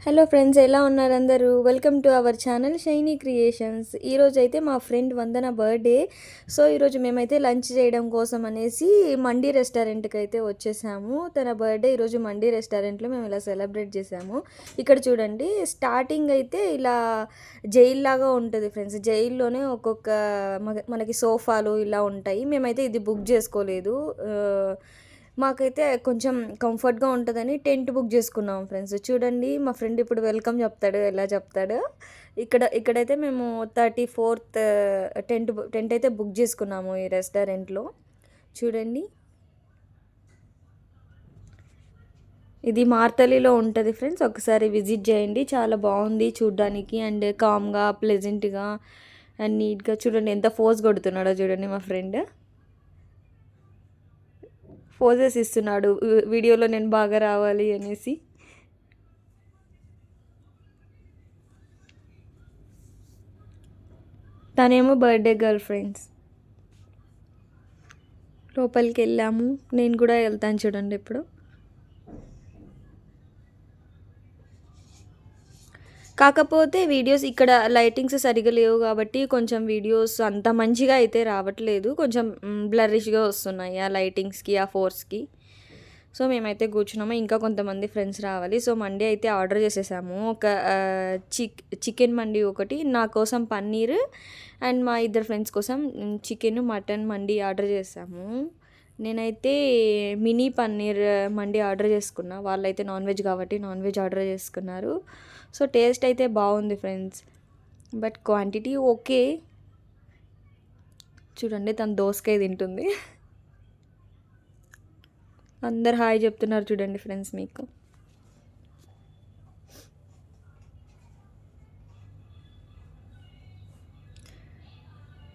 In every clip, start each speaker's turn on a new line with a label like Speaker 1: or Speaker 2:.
Speaker 1: Hello friends, ఎలా ఉన్నారు అందరూ? Welcome to our channel shiny creations. ఈరోజు అయితే మా ఫ్రెండ్ వందన బర్త్డే. సో ఈరోజు మేమైతే లంచ్ చేయడం కోసం అనేసి మండీ రెస్టారెంట్కి అయితే వచ్చేసాము. తన బర్త్డే ఈరోజు మండీ రెస్టారెంట్లో మేము ఇలా సెలబ్రేట్ చేసాము. ఇక్కడ చూడండి, స్టార్టింగ్ అయితే ఇలా జైల్ లాగా ఉంటుంది ఫ్రెండ్స్. జైల్లోనే ఒక్కొక్క మనకి సోఫాలు ఇలా ఉంటాయి. మేమైతే ఇది బుక్ చేసుకోలేదు. మాకైతే కొంచెం కంఫర్ట్గా ఉంటుందని టెంట్ బుక్ చేసుకున్నాం ఫ్రెండ్స్. చూడండి, మా ఫ్రెండ్ ఇప్పుడు వెల్కమ్ చెప్తాడు, ఎలా చెప్తాడు. ఇక్కడైతే మేము 34th టెంట్ అయితే బుక్ చేసుకున్నాము ఈ రెస్టారెంట్లో. చూడండి, ఇది మార్తలిలో ఉంటుంది ఫ్రెండ్స్. ఒకసారి విజిట్ చేయండి, చాలా బాగుంది చూడ్డానికి. అండ్ కామ్గా, ప్లెజెంట్గా అండ్ నీట్గా. చూడండి ఎంత ఫోజ్ కొడుతున్నాడో చూడండి మా ఫ్రెండ్. పోజెస్ ఇస్తున్నాడు వీడియోలో నేను బాగా రావాలి అనేసి. తనేమో బర్త్డే గర్ల్ ఫ్రెండ్స్. లోపలికి వెళ్ళాము, నేను కూడా వెళ్తాను చూడండి ఇప్పుడు. కాకపోతే వీడియోస్ ఇక్కడ లైటింగ్స్ సరిగా లేవు కాబట్టి కొంచెం వీడియోస్ అంత మంచిగా అయితే రావట్లేదు. కొంచెం బ్లరిష్గా వస్తున్నాయి ఆ లైటింగ్స్కి, ఆ ఫోర్స్కి. సో మేమైతే కూర్చున్నాము, ఇంకా కొంతమంది ఫ్రెండ్స్ రావాలి. సో మండీ అయితే ఆర్డర్ చేసేసాము. ఒక చికెన్ మండీ ఒకటి, నా కోసం పన్నీర్, అండ్ మా ఇద్దరు ఫ్రెండ్స్ కోసం చికెన్ మటన్ మండీ ఆర్డర్ చేసాము. నేనైతే మినీ పన్నీర్ మండీ ఆర్డర్ చేసుకున్నా. వాళ్ళైతే నాన్ వెజ్ కాబట్టి నాన్ వెజ్ ఆర్డర్ చేసుకున్నారు. సో టేస్ట్ అయితే బాగుంది ఫ్రెండ్స్, బట్ క్వాంటిటీ ఓకే. చూడండి, తను దోసకాయ తింటుంది. అందరు హాయ్ చెప్తున్నారు చూడండి ఫ్రెండ్స్ మీకు.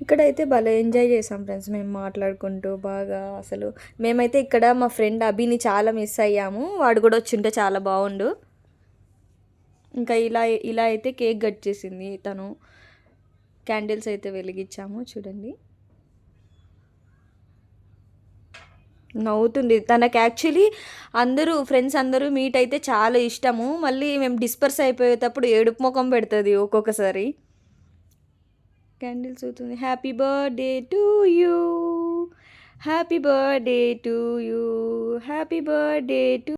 Speaker 1: ఇక్కడైతే భలే ఎంజాయ్ చేసాం ఫ్రెండ్స్ మేము మాట్లాడుకుంటూ బాగా. అసలు మేమైతే ఇక్కడ మా ఫ్రెండ్ అభిని చాలా మిస్ అయ్యాము. వాడు కూడా వచ్చింటే చాలా బాగుండు. ఇంకా ఇలా ఇలా అయితే కేక్ కట్ చేసింది తను. క్యాండిల్స్ అయితే వెలిగించాము చూడండి. నవ్వుతుంది. తనకు యాక్చువల్లీ అందరూ ఫ్రెండ్స్ అందరూ మీట్ అయితే చాలా ఇష్టము. మళ్ళీ మేము డిస్పర్స్ అయిపోయేటప్పుడు ఏడుపు ముఖం పెడుతుంది ఒక్కొక్కసారి. క్యాండిల్స్ అవుతుంది. Happy birthday to you, happy birthday to you, happy birthday to